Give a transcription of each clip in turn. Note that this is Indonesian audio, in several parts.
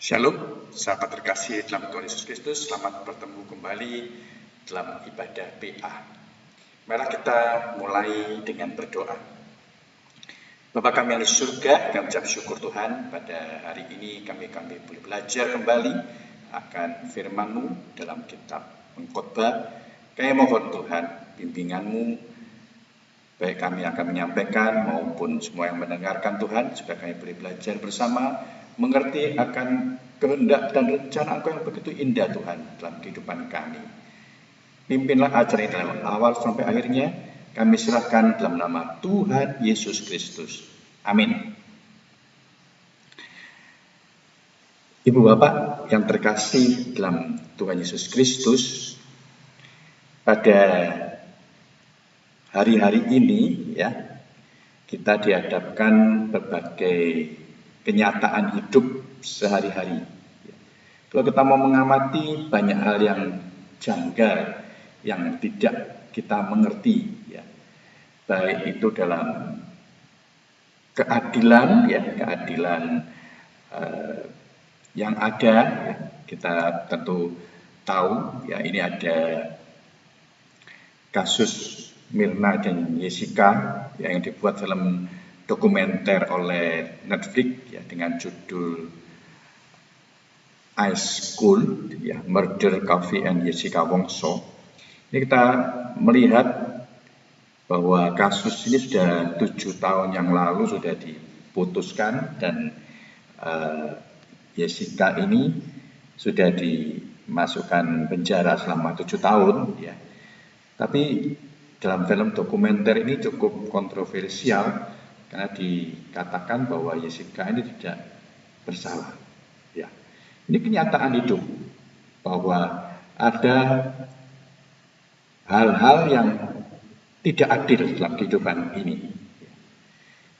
Shalom, sahabat terkasih dalam Tuhan Yesus Kristus, selamat bertemu kembali dalam ibadah PA. Mari kita mulai dengan berdoa. Bapa kami yang di surga, kami ucap syukur Tuhan, pada hari ini kami boleh belajar kembali akan firman-Mu dalam kitab Pengkhotbah. Kami mohon Tuhan, bimbingan-Mu, baik kami akan menyampaikan maupun semua yang mendengarkan Tuhan, supaya kami boleh belajar bersama, mengerti akan kehendak dan rencana Engkau yang begitu indah Tuhan dalam kehidupan kami. Pimpinlah acara ini dalam awal sampai akhirnya, kami serahkan dalam nama Tuhan Yesus Kristus. Amin. Ibu Bapak yang terkasih dalam Tuhan Yesus Kristus, pada hari-hari ini ya, kita dihadapkan berbagai kenyataan hidup sehari-hari. Kalau kita mau mengamati banyak hal yang janggal, yang tidak kita mengerti, ya, baik itu dalam keadilan, ya, keadilan yang ada, ya, kita tentu tahu, ya, ini ada kasus Mirna dan Jessica yang dibuat film dokumenter oleh Netflix ya, dengan judul Ice School ya, Murder Coffee and Jessica Wongso. Ini kita melihat bahwa kasus ini sudah 7 tahun yang lalu sudah diputuskan, dan Jessica ini sudah dimasukkan penjara selama 7 tahun ya. Tapi dalam film dokumenter ini cukup kontroversial karena dikatakan bahwa Jessica ini tidak bersalah. Ya, ini kenyataan hidup bahwa ada hal-hal yang tidak adil dalam kehidupan ini.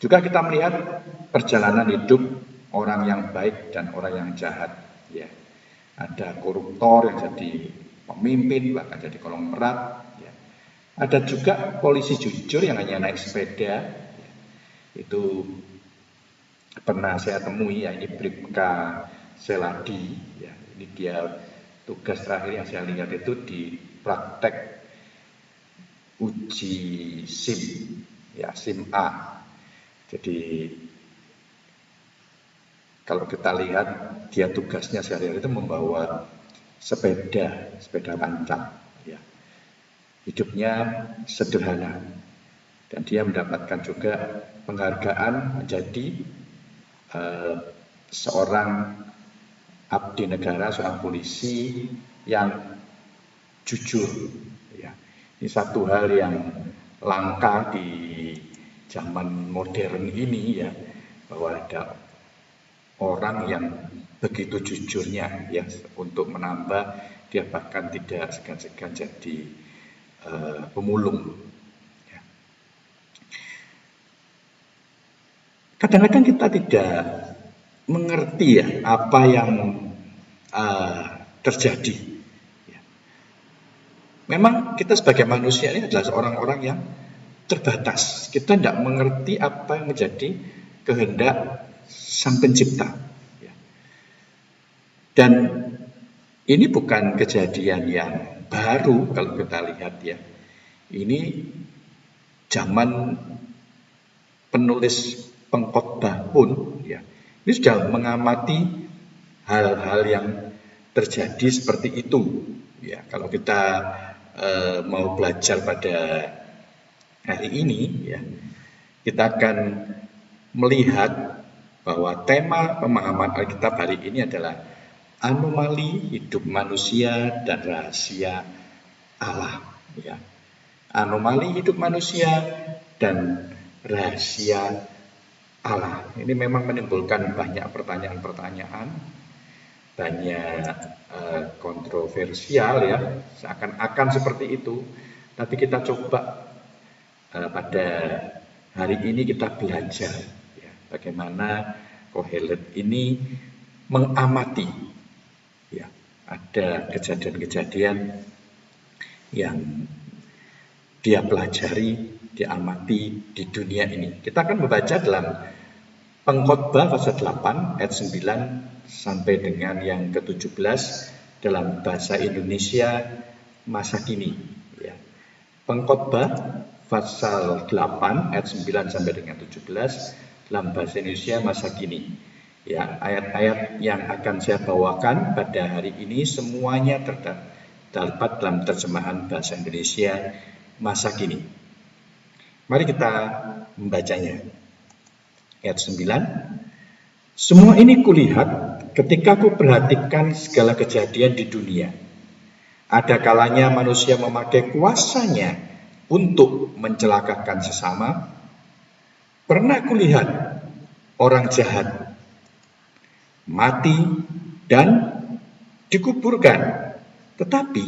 Juga kita melihat perjalanan hidup orang yang baik dan orang yang jahat. Ya, ada koruptor yang jadi pemimpin, bahkan jadi konglomerat. Ya. Ada juga polisi jujur yang hanya naik sepeda. Itu pernah saya temui ya, ini Bribka Seladi ya, ini dia tugas terakhir yang saya lihat itu di praktek uji SIM ya, SIM A. Jadi kalau kita lihat dia tugasnya sehari-hari itu membawa sepeda panjang ya. Hidupnya sederhana, dan dia mendapatkan juga penghargaan menjadi seorang abdi negara, seorang polisi yang jujur. Ya. Ini satu hal yang langka di zaman modern ini ya, bahwa ada orang yang begitu jujurnya ya, untuk menambah, dia bahkan tidak segan-segan jadi pemulung. Kadang-kadang kita tidak mengerti ya apa yang terjadi. Ya. Memang kita sebagai manusia ini adalah orang-orang yang terbatas. Kita tidak mengerti apa yang menjadi kehendak Sang Pencipta. Ya. Dan ini bukan kejadian yang baru kalau kita lihat ya. Ini zaman penulis Pengkhotbah pun ya, ini sudah mengamati hal-hal yang terjadi seperti itu ya. Kalau kita mau belajar pada hari ini ya, kita akan melihat bahwa tema pemahaman Alkitab hari ini adalah anomali hidup manusia dan rahasia Allah ya. Anomali hidup manusia dan rahasia Allah. Ini memang menimbulkan banyak pertanyaan-pertanyaan, banyak kontroversial ya, seakan-akan seperti itu. Tapi kita coba pada hari ini kita belajar ya, bagaimana Kohelet ini mengamati ya, ada kejadian-kejadian yang dia pelajari, diamati di dunia ini. Kita akan membaca dalam Pengkhotbah pasal 8 ayat 9 sampai dengan yang ke-17 dalam bahasa Indonesia masa kini. Ya. Pengkhotbah pasal 8 ayat 9 sampai dengan 17 dalam bahasa Indonesia masa kini. Ya, ayat-ayat yang akan saya bawakan pada hari ini semuanya terdapat dalam terjemahan bahasa Indonesia masa kini. Mari kita membacanya. Ayat 9. Semua ini kulihat ketika ku perhatikan segala kejadian di dunia. Ada kalanya manusia memakai kuasanya untuk mencelakakan sesama. Pernah kulihat orang jahat mati dan dikuburkan. Tetapi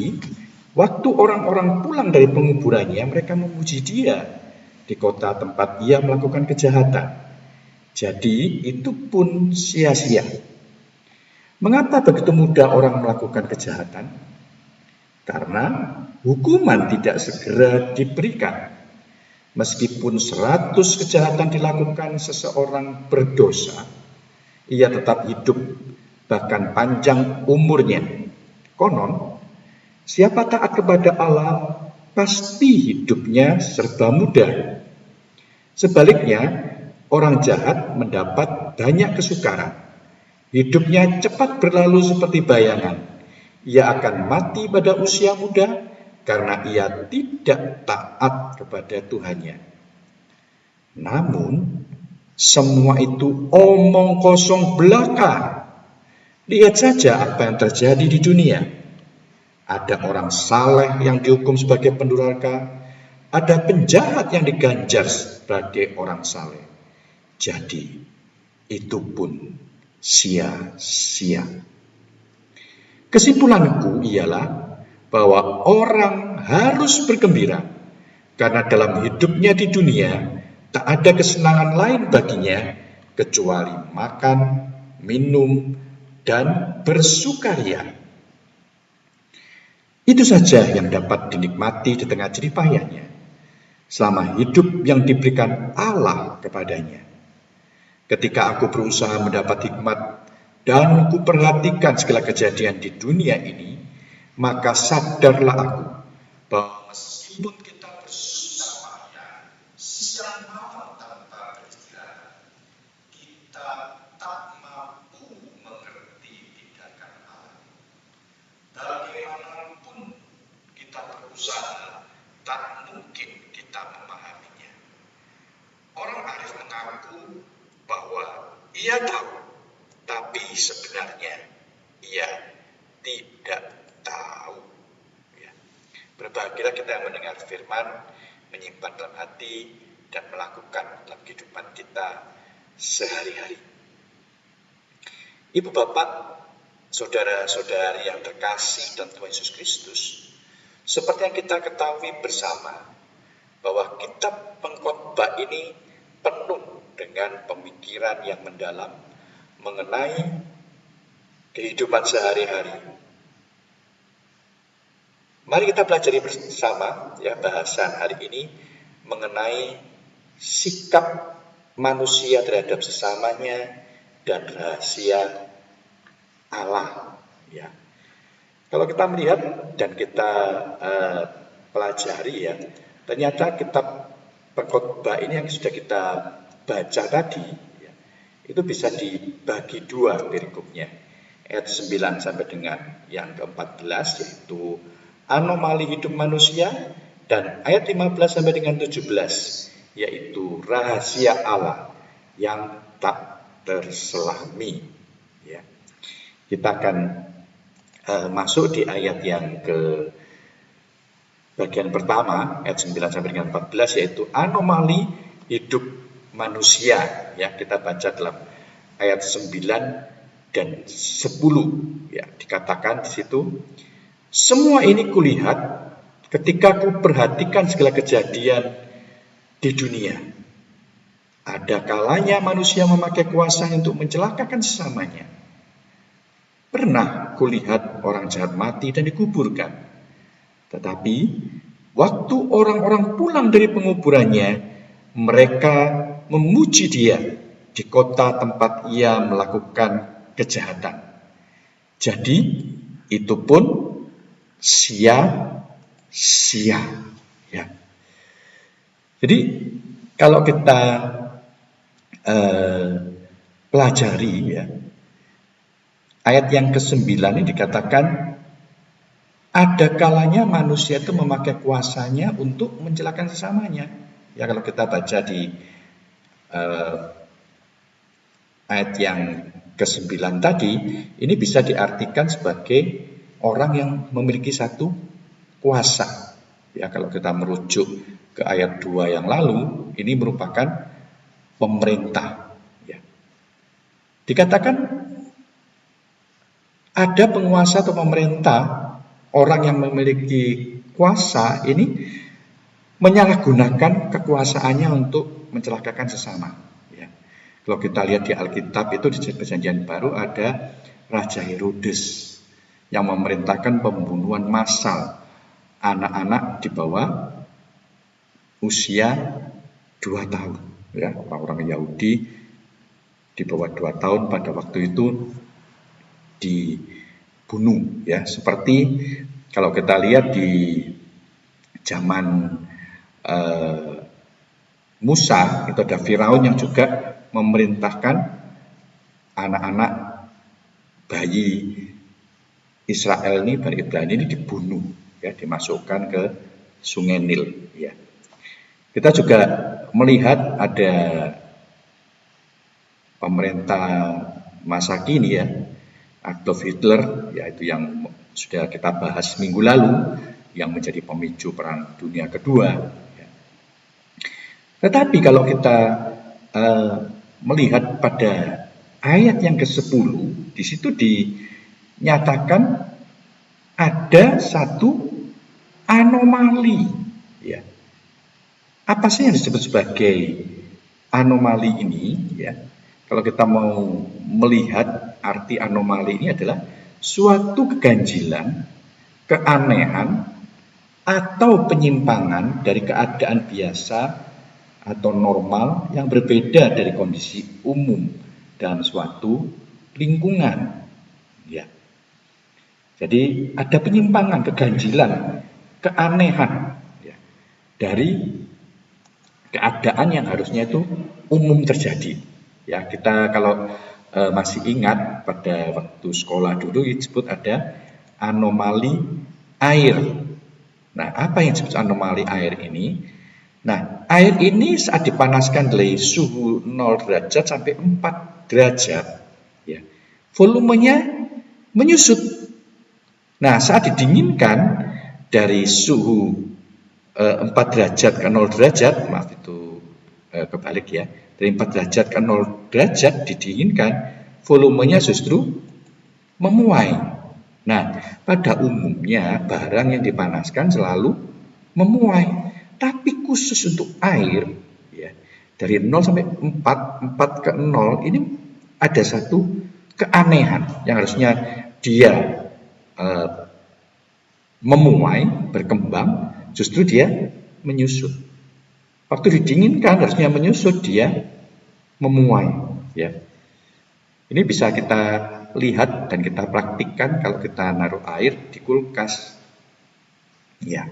waktu orang-orang pulang dari penguburannya, mereka memuji dia di kota tempat ia melakukan kejahatan. Jadi itu pun sia-sia. Mengapa begitu mudah orang melakukan kejahatan? Karena hukuman tidak segera diberikan. Meskipun 100 kejahatan dilakukan seseorang berdosa, ia tetap hidup bahkan panjang umurnya. Konon, siapa taat kepada Allah pasti hidupnya serba mudah. Sebaliknya, orang jahat mendapat banyak kesukaran. Hidupnya cepat berlalu seperti bayangan. Ia akan mati pada usia muda karena ia tidak taat kepada Tuhannya. Namun, semua itu omong kosong belaka. Lihat saja apa yang terjadi di dunia. Ada orang saleh yang dihukum sebagai pendurhaka, ada penjahat yang diganjar sebagai orang saleh. Jadi, itu pun sia-sia. Kesimpulanku ialah bahwa orang harus bergembira karena dalam hidupnya di dunia tak ada kesenangan lain baginya kecuali makan, minum, dan bersukaria. Itu saja yang dapat dinikmati di tengah jerih payahnya selama hidup yang diberikan Allah kepadanya. Ketika aku berusaha mendapat hikmat dan ku perhatikan segala kejadian di dunia ini, maka sadarlah aku bahwa meskipun kita bersusah payah siang malam tanpa beristirahat, kita tak mampu mengerti tindakan Allah. Bagaimanapun kita berusaha, tak mungkin kita memahaminya. Orang arif mengaku bahwa ia tahu, tapi sebenarnya ia tidak tahu. Ya. Berbahagialah kita yang mendengar firman, menyimpan dalam hati, dan melakukan dalam kehidupan kita sehari-hari. Ibu bapak, saudara-saudari yang terkasih dan Tuhan Yesus Kristus, seperti yang kita ketahui bersama, bahwa kitab Pengkhotbah ini penuh dengan pemikiran yang mendalam mengenai kehidupan sehari-hari. Mari kita pelajari bersama ya bahasan hari ini mengenai sikap manusia terhadap sesamanya dan rahasia Allah. Ya. Kalau kita melihat dan kita pelajari ya, ternyata kitab Pengkhotbah ini yang sudah kita baca tadi ya, itu bisa dibagi dua perikopnya, ayat 9 sampai dengan yang ke-14 yaitu anomali hidup manusia, dan ayat 15 sampai dengan 17 yaitu rahasia Allah yang tak terselami ya. Kita akan masuk di ayat yang ke bagian pertama ayat 9 sampai dengan 14 yaitu anomali hidup manusia ya, kita baca dalam ayat 9 dan 10 ya, dikatakan di situ, semua ini kulihat ketika ku perhatikan segala kejadian di dunia. Ada kalanya manusia memakai kuasanya untuk mencelakakan sesamanya. Pernah kulihat orang jahat mati dan dikuburkan. Tetapi waktu orang-orang pulang dari penguburannya, mereka memuji dia di kota tempat ia melakukan kejahatan. Jadi itu pun sia-sia. Ya. Jadi kalau kita pelajari ya, ayat yang ke-9 ini dikatakan ada kalanya manusia itu memakai kuasanya untuk mencelakan sesamanya. Ya kalau kita baca di ayat yang ke-9 tadi, ini bisa diartikan sebagai orang yang memiliki satu kuasa. Ya kalau kita merujuk ke ayat 2 yang lalu, ini merupakan pemerintah. Ya. Dikatakan ada penguasa atau pemerintah, orang yang memiliki kuasa ini menyalahgunakan kekuasaannya untuk mencelakakan sesama. Ya. Kalau kita lihat di Alkitab itu di Perjanjian Baru ada Raja Herodes yang memerintahkan pembunuhan massal anak-anak di bawah usia 2 tahun. Ya, orang-orang Yahudi di bawah 2 tahun pada waktu itu dibunuh. Ya, seperti kalau kita lihat di zaman Musa, itu ada Firaun yang juga memerintahkan anak-anak bayi Israel ini, Bani Ibrani ini dibunuh, ya, dimasukkan ke Sungai Nil. Ya. Kita juga melihat ada pemerintah masa kini ya, Adolf Hitler, yaitu yang sudah kita bahas minggu lalu, yang menjadi pemicu Perang Dunia Kedua. Ya. Tetapi kalau kita melihat pada ayat yang ke-10, di situ dinyatakan ada satu anomali. Ya. Apa sih yang disebut sebagai anomali ini? Ya. Kalau kita mau melihat arti anomali ini adalah suatu keganjilan, keanehan, atau penyimpangan dari keadaan biasa atau normal yang berbeda dari kondisi umum dalam suatu lingkungan. Ya. Jadi ada penyimpangan, keganjilan, keanehan ya, dari keadaan yang harusnya itu umum terjadi. Ya, kita kalau masih ingat pada waktu sekolah dulu disebut ada anomali air. Nah, apa yang disebut anomali air ini? Nah, air ini saat dipanaskan dari suhu 0 derajat sampai 4 derajat, ya, volumenya menyusut. Nah, saat didinginkan dari suhu 4 derajat ke 0 derajat, maaf itu kebalik ya, dari 4 derajat ke 0 derajat didinginkan, volumenya justru memuai. Nah, pada umumnya barang yang dipanaskan selalu memuai. Tapi khusus untuk air, ya, dari 0 sampai 4, 4 ke 0, ini ada satu keanehan yang harusnya dia memuai, berkembang, justru dia menyusut. Waktu didinginkan harusnya menyusut, dia memuai. Ya. Ini bisa kita lihat dan kita praktikkan kalau kita naruh air di kulkas. Ya.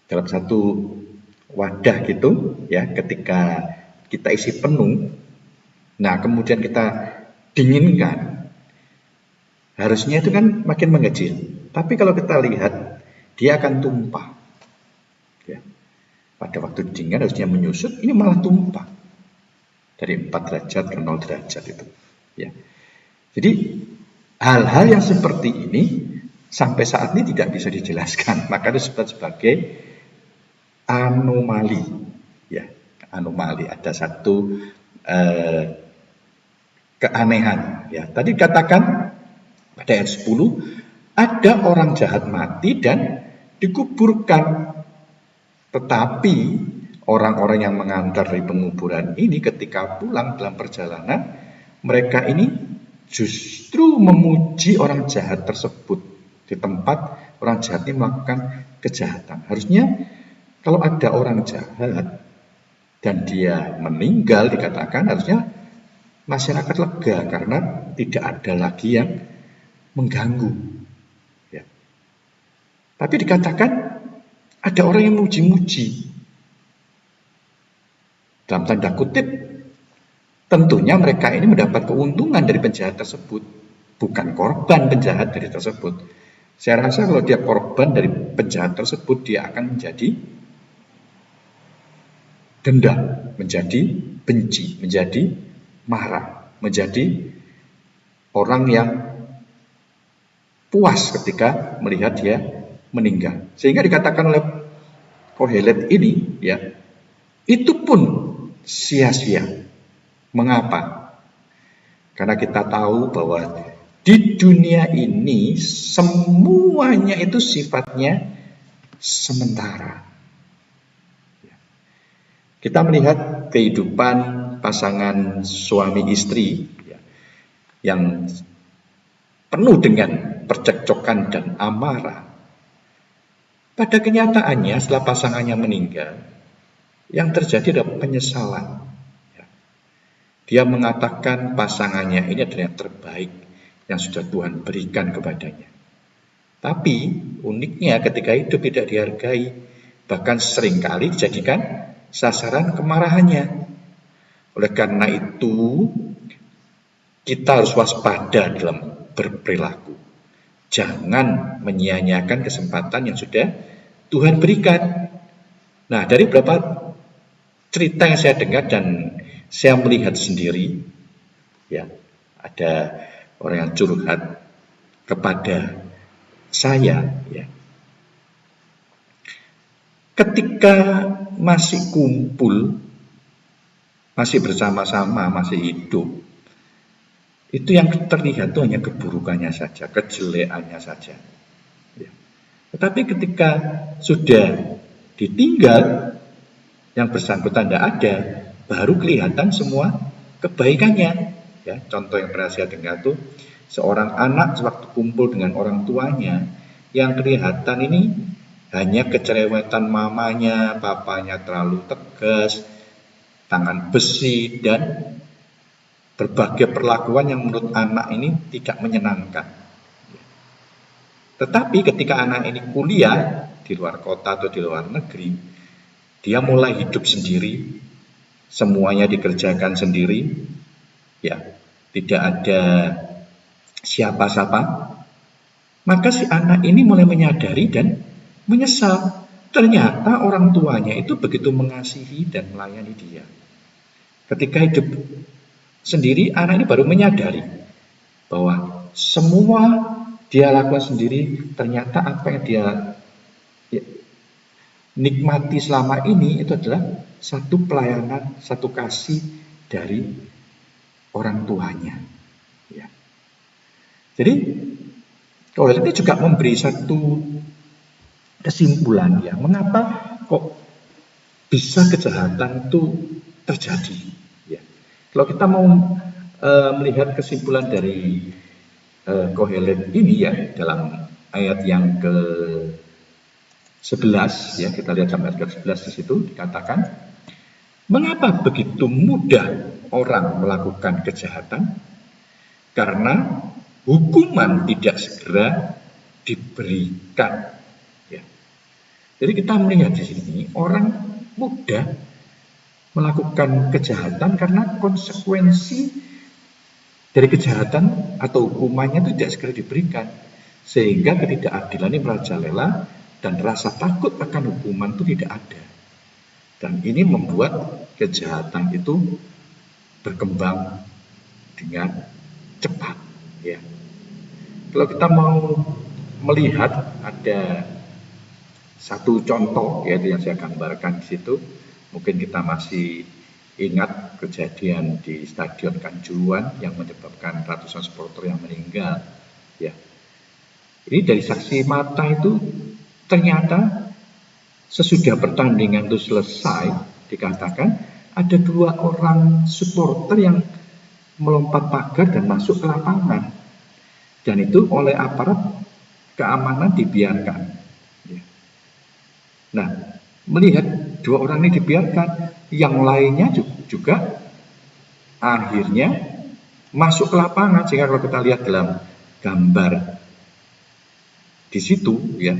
Dalam satu wadah gitu, ya, ketika kita isi penuh, nah kemudian kita dinginkan, harusnya itu kan makin mengecil. Tapi kalau kita lihat, dia akan tumpah. Ya. Pada waktu dingin harusnya menyusut, ini malah tumpah. Dari 4 derajat ke 0 derajat itu. Ya. Jadi hal-hal yang seperti ini sampai saat ini tidak bisa dijelaskan. Maka disebut sebagai anomali. Ya, anomali. Ada satu keanehan. Ya, tadi katakan pada ayat 10, ada orang jahat mati dan dikuburkan. Tetapi orang-orang yang mengantar dari penguburan ini ketika pulang dalam perjalanan, mereka ini justru memuji orang jahat tersebut di tempat orang jahat ini melakukan kejahatan. Harusnya kalau ada orang jahat, dan dia meninggal, dikatakan harusnya masyarakat lega karena tidak ada lagi yang mengganggu. Ya. Tapi dikatakan ada orang yang muji-muji. Dalam tanda kutip, tentunya mereka ini mendapat keuntungan dari penjahat tersebut, bukan korban penjahat dari tersebut. Saya rasa kalau dia korban dari penjahat tersebut, dia akan menjadi dendam, menjadi benci, menjadi marah, menjadi orang yang puas ketika melihat dia meninggal. Sehingga dikatakan oleh Kohelet ini, ya, itu pun sia-sia. Mengapa? Karena kita tahu bahwa di dunia ini semuanya itu sifatnya sementara. Kita melihat kehidupan pasangan suami istri yang penuh dengan percekcokan dan amarah. Pada kenyataannya setelah pasangannya meninggal, yang terjadi adalah penyesalan. Dia mengatakan pasangannya ini adalah yang terbaik yang sudah Tuhan berikan kepadanya. Tapi uniknya ketika hidup tidak dihargai, bahkan seringkali dijadikan sasaran kemarahannya. Oleh karena itu, kita harus waspada dalam berperilaku. Jangan menyia-nyiakan kesempatan yang sudah Tuhan berikan. Nah, dari beberapa cerita yang saya dengar dan saya melihat sendiri, ya, ada orang yang curhat kepada saya, ya. Ketika masih kumpul, masih bersama-sama, masih hidup, itu yang terlihat itu hanya keburukannya saja, kejelekannya saja. Ya. Tetapi ketika sudah ditinggal, yang bersangkutan tidak ada, baru kelihatan semua kebaikannya. Ya, contoh yang pernah saya dengar itu, seorang anak sewaktu kumpul dengan orang tuanya, yang kelihatan ini hanya kecerewetan mamanya, papanya terlalu tegas, tangan besi, dan berbagai perlakuan yang menurut anak ini tidak menyenangkan. Tetapi ketika anak ini kuliah di luar kota atau di luar negeri, dia mulai hidup sendiri, semuanya dikerjakan sendiri, ya, tidak ada siapa-siapa. Maka si anak ini mulai menyadari dan menyesal. Ternyata orang tuanya itu begitu mengasihi dan melayani dia. Ketika hidup sendiri, anak ini baru menyadari bahwa semua dia lakukan sendiri, ternyata apa yang dia nikmati selama ini itu adalah satu pelayanan, satu kasih dari orang tuanya. Ya. Jadi Kohelet ini juga memberi satu kesimpulan, ya, mengapa kok bisa kejahatan itu terjadi. Ya. Kalau kita mau melihat kesimpulan dari Kohelet ini, ya, dalam ayat yang ke-11, ya, kita lihat sampai ayat ke-11 di situ dikatakan, mengapa begitu mudah orang melakukan kejahatan? Karena hukuman tidak segera diberikan. Ya. Jadi kita melihat di sini orang mudah melakukan kejahatan karena konsekuensi dari kejahatan atau hukumannya itu tidak segera diberikan, sehingga ketidakadilan ini merajalela dan rasa takut akan hukuman itu tidak ada. Dan ini membuat kejahatan itu berkembang dengan cepat. Ya. Kalau kita mau melihat ada satu contoh, yaitu yang saya gambarkan di situ, mungkin kita masih ingat kejadian di Stadion Kanjuruhan yang menyebabkan ratusan supporter yang meninggal. Ya. Ini dari saksi mata itu ternyata sesudah pertandingan itu selesai, dikatakan ada 2 orang supporter yang melompat pagar dan masuk ke lapangan. Dan itu oleh aparat keamanan dibiarkan. Nah, melihat 2 orang ini dibiarkan, yang lainnya juga akhirnya masuk ke lapangan. Sehingga kalau kita lihat dalam gambar di situ ya,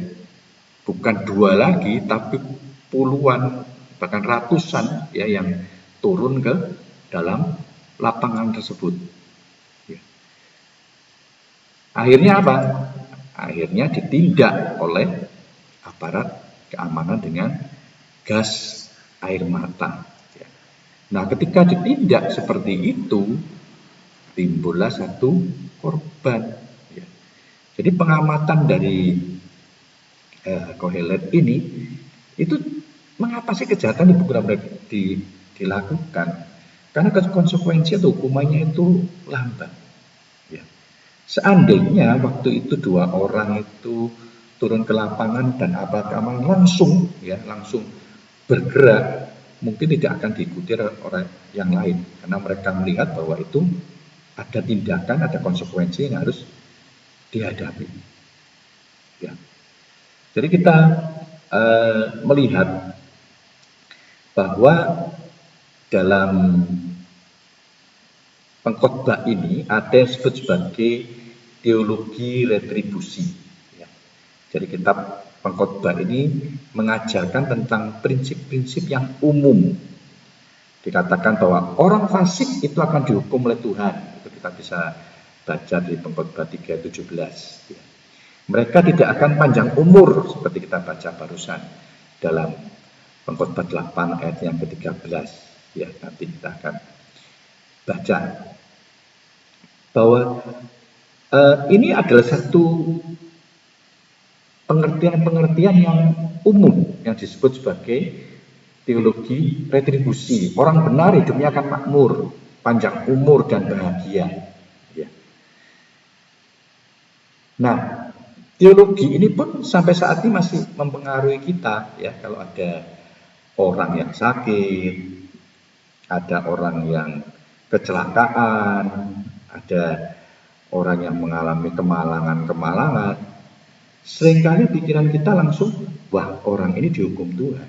bukan 2 lagi tapi puluhan bahkan ratusan ya yang turun ke dalam lapangan tersebut. Ya. Akhirnya apa? Akhirnya ditindak oleh aparat keamanan dengan gas air mata. Ya. Nah, ketika ditindak seperti itu, timbullah satu korban. Ya. Jadi pengamatan dari Kohelet ini itu mengapa sih kejahatan dilakukan? Karena konsekuensi atau hukumannya itu lambat. Ya. Seandainya waktu itu 2 orang itu turun ke lapangan dan aparat keamanan langsung bergerak, mungkin tidak akan diikuti oleh yang lain karena mereka melihat bahwa itu ada tindakan, ada konsekuensi yang harus dihadapi. Ya. Jadi kita melihat bahwa dalam pengkhotbah ini ada yang disebut sebagai teologi retribusi. Ya. Jadi kitab pengkhotbah ini mengajarkan tentang prinsip-prinsip yang umum. Dikatakan bahwa orang fasik itu akan dihukum oleh Tuhan. Itu kita bisa baca di pengkhotbah 3:17. Ya. Mereka tidak akan panjang umur seperti kita baca barusan dalam pengkhotbah 8 ayat yang ke-13. Ya, nanti kita akan baca bahwa ini adalah satu pengertian-pengertian yang umum yang disebut sebagai teologi retribusi. Orang benar hidupnya akan makmur, panjang umur dan bahagia. Ya. Nah, teologi ini pun sampai saat ini masih mempengaruhi kita ya. Kalau ada orang yang sakit, ada orang yang kecelakaan, ada orang yang mengalami kemalangan-kemalangan, seringkali pikiran kita langsung, wah orang ini dihukum Tuhan.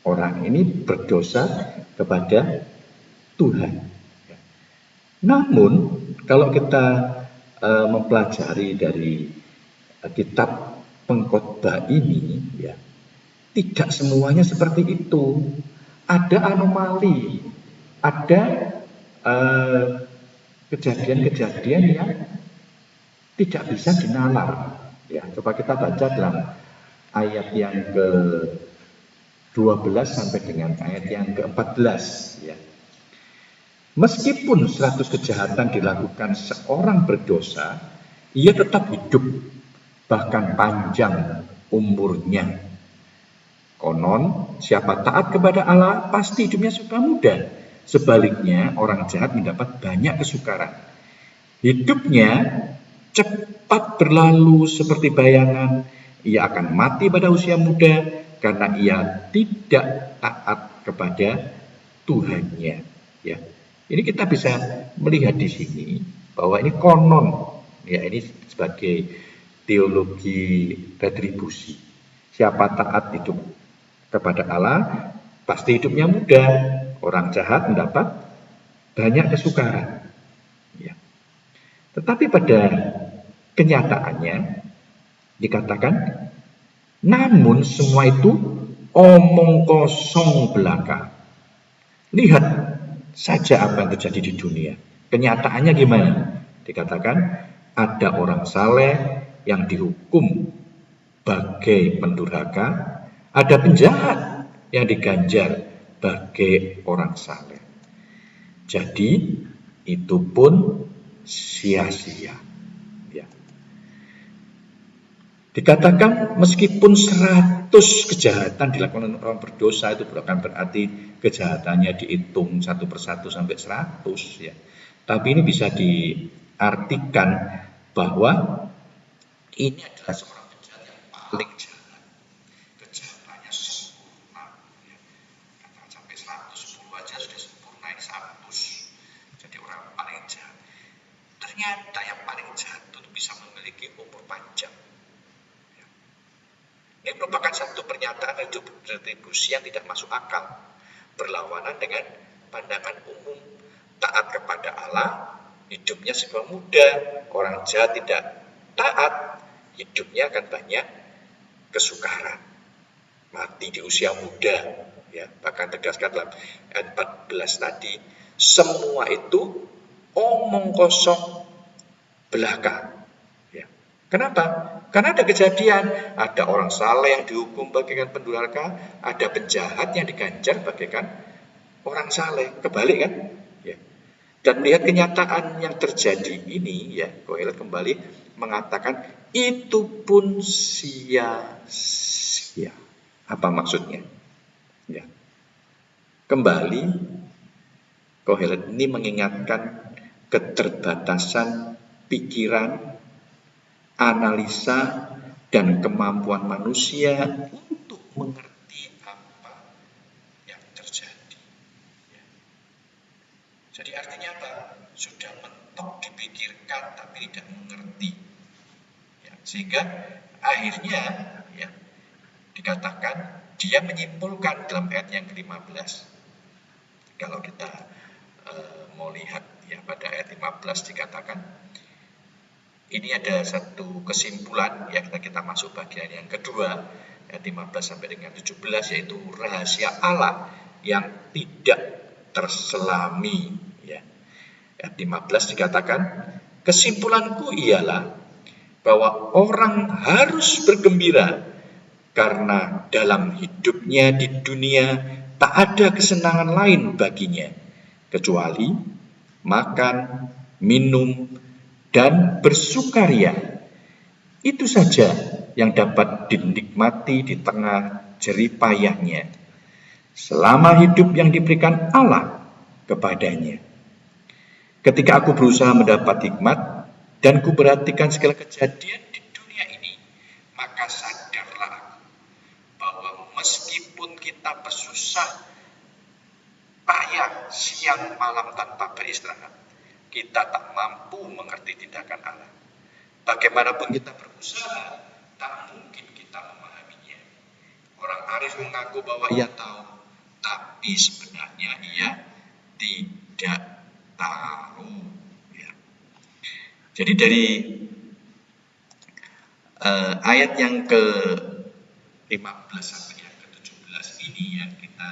Orang ini berdosa kepada Tuhan. Namun, kalau kita mempelajari dari kitab pengkhotbah ini, ya, tidak semuanya seperti itu. Ada anomali, ada kejadian-kejadian yang tidak bisa dinalar. Ya, coba kita baca dalam ayat yang ke-12 sampai dengan ayat yang ke-14. Ya. Meskipun 100 kejahatan dilakukan seorang berdosa, ia tetap hidup, bahkan panjang umurnya. Konon, siapa taat kepada Allah, pasti hidupnya suka mudah. Sebaliknya, orang jahat mendapat banyak kesukaran. Hidupnya cepat berlalu seperti bayangan. Ia akan mati pada usia muda karena ia tidak taat kepada Tuhannya. Ya. Ini kita bisa melihat di sini bahwa ini konon, ya ini sebagai teologi retribusi. Siapa taat hidup kepada Allah, pasti hidupnya mudah. Orang jahat mendapat banyak kesukaran. Ya. Tetapi pada kenyataannya dikatakan, namun semua itu omong kosong belaka. Lihat saja apa yang terjadi di dunia. Kenyataannya gimana? Dikatakan ada orang saleh yang dihukum bagai pendurhaka, ada penjahat yang diganjar bagai orang saleh. Jadi itu pun sia-sia. Ya. Dikatakan meskipun 100 kejahatan dilakukan orang berdosa, itu bukan berarti kejahatannya dihitung satu persatu sampai 100 ya. Tapi ini bisa diartikan bahwa ini adalah seorang penjahat yang paling jahat. Kejahatannya sempurna. Ya. Katakan sampai 110 aja sudah sempurna, 100. Jadi orang paling jahat. Ternyata yang paling jahat itu bisa memiliki umur panjang. Ini merupakan satu pernyataan hidup retribusi yang tidak masuk akal. berlawanan dengan pandangan umum. Taat kepada Allah, hidupnya serba mudah. Orang jahat tidak taat, hidupnya akan banyak kesukaran. Mati di usia muda, ya, bahkan tegaskan dalam ayat 14 tadi, semua itu omong kosong belaka. Ya. Kenapa? Karena ada kejadian, ada orang saleh yang dihukum bagaikan pendurhaka, ada penjahat yang diganjar bagaikan orang saleh. Kebalik kan? Ya. Dan melihat kenyataan yang terjadi ini, ya, Kohelet kembali mengatakan itu pun sia-sia. Apa maksudnya? Ya. Kembali Kohelet ini mengingatkan keterbatasan pikiran, analisa, dan kemampuan manusia untuk mengerti apa yang terjadi. Ya. Jadi artinya apa? Sudah mentok dipikirkan tapi tidak mengerti. Ya. Sehingga akhirnya, ya, dikatakan dia menyimpulkan dalam ayat yang ke-15. Kalau kita mau lihat, ya, pada ayat 15 dikatakan ini ada satu kesimpulan, ya, kita masuk bagian yang kedua ayat 15 sampai dengan 17, yaitu rahasia Allah yang tidak terselami, ya. Ayat 15 dikatakan, kesimpulanku ialah bahwa orang harus bergembira karena dalam hidupnya di dunia tak ada kesenangan lain baginya kecuali makan, minum, dan bersukaria. Itu saja yang dapat dinikmati di tengah jerih payahnya selama hidup yang diberikan Allah kepadanya. Ketika aku berusaha mendapat hikmat dan kuperhatikan segala kejadian di dunia ini, maka sadarlah aku bahwa meskipun kita bersusah payah siang malam tanpa beristirahat, kita tak mampu mengerti tindakan Allah. Bagaimanapun kita berusaha, tak mungkin kita memahaminya. Orang arif mengaku bahwa ia tahu, tapi sebenarnya ia tidak tahu. Ya. Jadi dari ayat yang ke-15 sampai yang ke-17 ini, ya, kita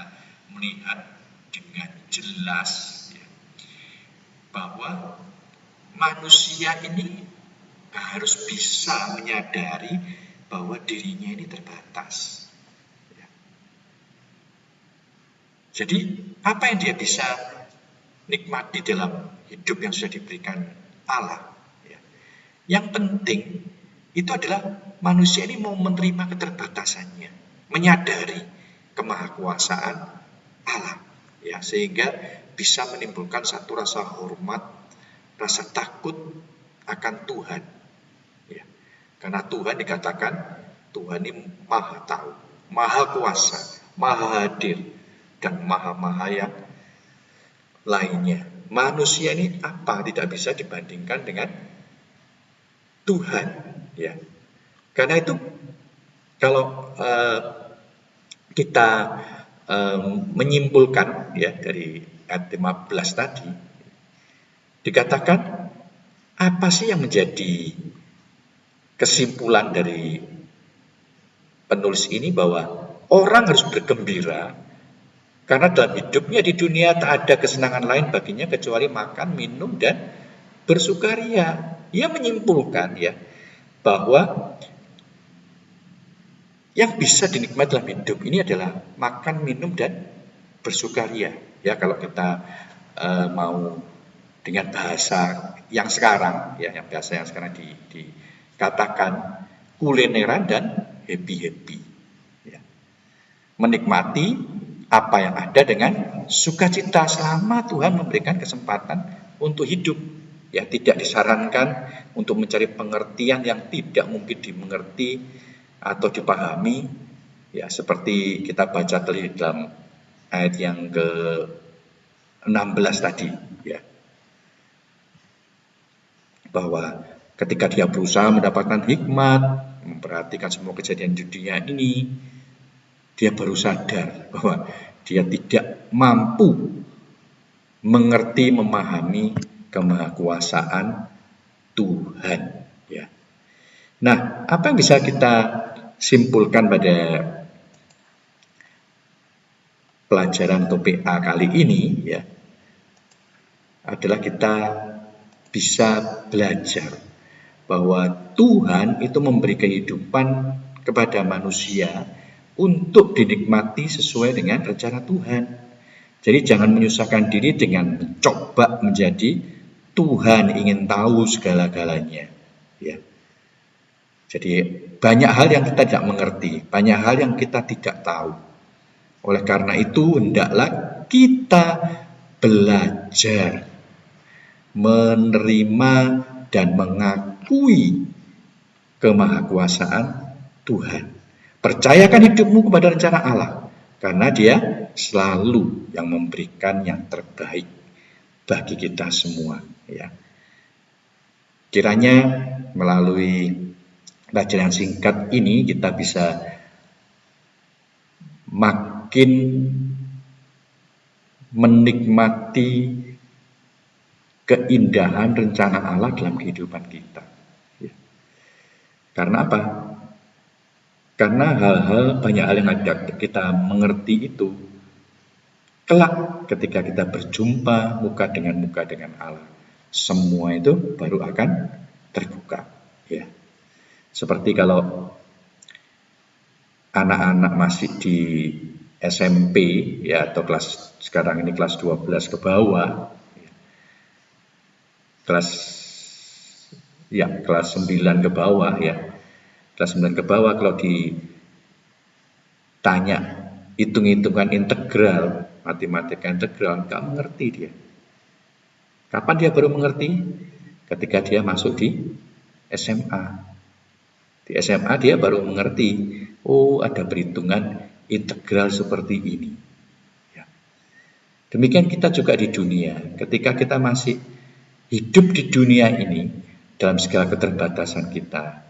melihat dengan jelas, ya, bahwa manusia ini harus bisa menyadari bahwa dirinya ini terbatas. Ya. Jadi apa yang dia bisa nikmati dalam hidup yang sudah diberikan Allah? Ya. Yang penting itu adalah manusia ini mau menerima keterbatasannya, menyadari kemahakuasaan Allah, ya, sehingga bisa menimbulkan satu rasa hormat, rasa takut akan Tuhan, ya. Karena Tuhan dikatakan, Tuhan ini maha tahu, maha kuasa, maha hadir, dan maha yang lainnya. Manusia ini apa tidak bisa dibandingkan dengan Tuhan, ya. Karena itu kalau kita menyimpulkan, ya, dari ayat 15 tadi, dikatakan apa sih yang menjadi kesimpulan dari penulis ini, bahwa orang harus bergembira karena dalam hidupnya di dunia tak ada kesenangan lain baginya kecuali makan, minum, dan bersukaria. Ia menyimpulkan, ya, bahwa yang bisa dinikmati dalam hidup ini adalah makan, minum, dan bersukaria. Ya, kalau kita mau dengan bahasa yang sekarang, ya, yang bahasa yang sekarang dikatakan kulineran dan happy-happy. Ya. Menikmati apa yang ada dengan sukacita selama Tuhan memberikan kesempatan untuk hidup. Ya, tidak disarankan untuk mencari pengertian yang tidak mungkin dimengerti atau dipahami, ya, seperti kita baca tadi dalam ayat yang ke-16 tadi, ya, bahwa ketika dia berusaha mendapatkan hikmat, memperhatikan semua kejadian di dunia ini, dia baru sadar bahwa dia tidak mampu mengerti, memahami kemahakuasaan Tuhan. Ya. Nah, apa yang bisa kita simpulkan pada pelajaran TOPA kali ini ya adalah kita bisa belajar bahwa Tuhan itu memberi kehidupan kepada manusia untuk dinikmati sesuai dengan rencana Tuhan. Jadi jangan menyusahkan diri dengan mencoba menjadi Tuhan, ingin tahu segala-galanya. Ya. Jadi banyak hal yang kita tidak mengerti, banyak hal yang kita tidak tahu. Oleh karena itu hendaklah kita belajar menerima dan mengakui kemahakuasaan Tuhan. Percayakan hidupmu kepada rencana Allah, karena Dia selalu yang memberikan yang terbaik bagi kita semua. Ya. Kiranya melalui pelajaran singkat ini kita bisa makin menikmati keindahan rencana Allah dalam kehidupan kita. Ya. Karena apa? Karena banyak hal yang ada kita mengerti itu kelak ketika kita berjumpa muka dengan Allah, semua itu baru akan terbuka. Ya. Seperti kalau anak-anak masih di SMP ya atau sekarang ini kelas 12 ke bawah, kelas 9 ke bawah ya. Kelas 9 ke bawah kalau ditanya hitung-hitungan integral, matematika integral, nggak mengerti dia. Kapan dia baru mengerti? Ketika dia masuk di SMA. Di SMA dia baru mengerti, oh ada perhitungan integral seperti ini. Ya. Demikian kita juga di dunia. Ketika kita masih hidup di dunia ini, dalam segala keterbatasan kita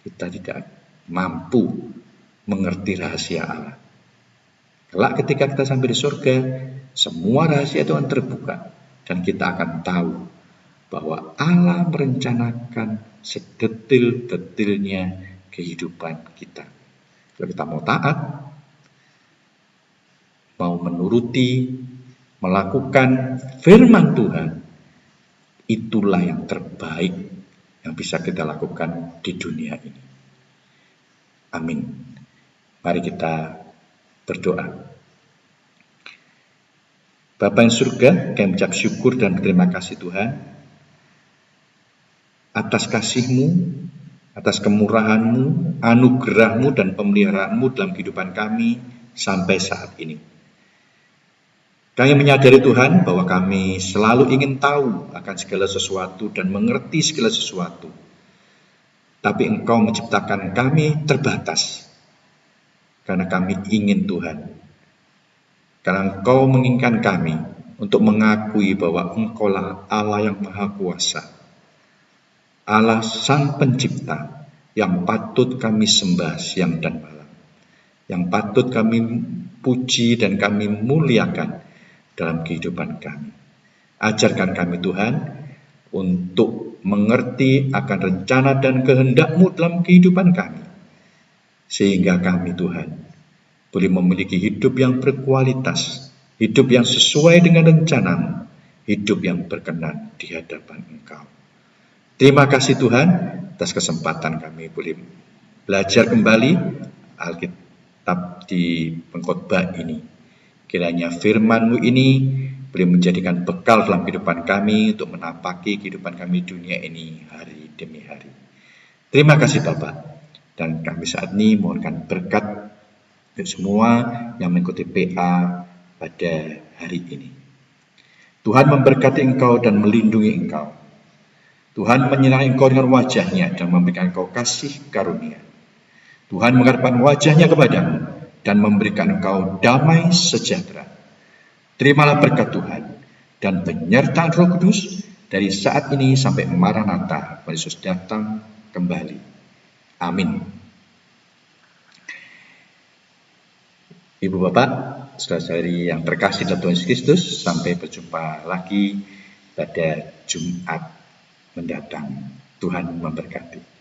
tidak mampu mengerti rahasia Allah. Kelak ketika kita sampai di surga, semua rahasia itu akan terbuka dan kita akan tahu bahwa Allah merencanakan sedetil-detilnya kehidupan kita. Kalau kita mau taat, mau menuruti, melakukan firman Tuhan, itulah yang terbaik yang bisa kita lakukan di dunia ini. Amin. Mari kita berdoa. Bapa yang surga, kami mengucap syukur dan berterima kasih Tuhan atas kasih-Mu, atas kemurahan-Mu, anugerah-Mu dan pemeliharaanmu dalam kehidupan kami sampai saat ini. Kami menyadari Tuhan bahwa kami selalu ingin tahu akan segala sesuatu dan mengerti segala sesuatu. Tapi Engkau menciptakan kami terbatas. Karena kami ingin Tuhan. Karena Engkau menginginkan kami untuk mengakui bahwa Engkaulah Allah yang Maha Kuasa. Allah Sang Pencipta yang patut kami sembah siang dan malam. Yang patut kami puji dan kami muliakan dalam kehidupan kami. Ajarkan kami Tuhan untuk mengerti akan rencana dan kehendak-Mu dalam kehidupan kami. Sehingga kami Tuhan boleh memiliki hidup yang berkualitas, hidup yang sesuai dengan rencana-Mu, hidup yang berkenan di hadapan Engkau. Terima kasih Tuhan atas kesempatan kami boleh belajar kembali Alkitab di pengkhotbah ini. Kiranya firman-Mu ini boleh menjadikan bekal dalam kehidupan kami untuk menapaki kehidupan kami dunia ini hari demi hari. Terima kasih Bapak. Dan kami saat ini mohonkan berkat untuk semua yang mengikuti PA pada hari ini. Tuhan memberkati engkau dan melindungi engkau. Tuhan menyertai engkau dengan wajah-Nya dan memberikan engkau kasih karunia. Tuhan menghadapkan wajah-Nya kepadamu dan memberikan engkau damai sejahtera. Terimalah berkat Tuhan dan penyertaan Roh Kudus dari saat ini sampai Maranatha, Yesus datang kembali. Amin. Ibu Bapak, saudara-saudari yang terkasih dalam Tuhan Yesus Kristus. Sampai berjumpa lagi pada Jumat mendatang. Tuhan memberkati.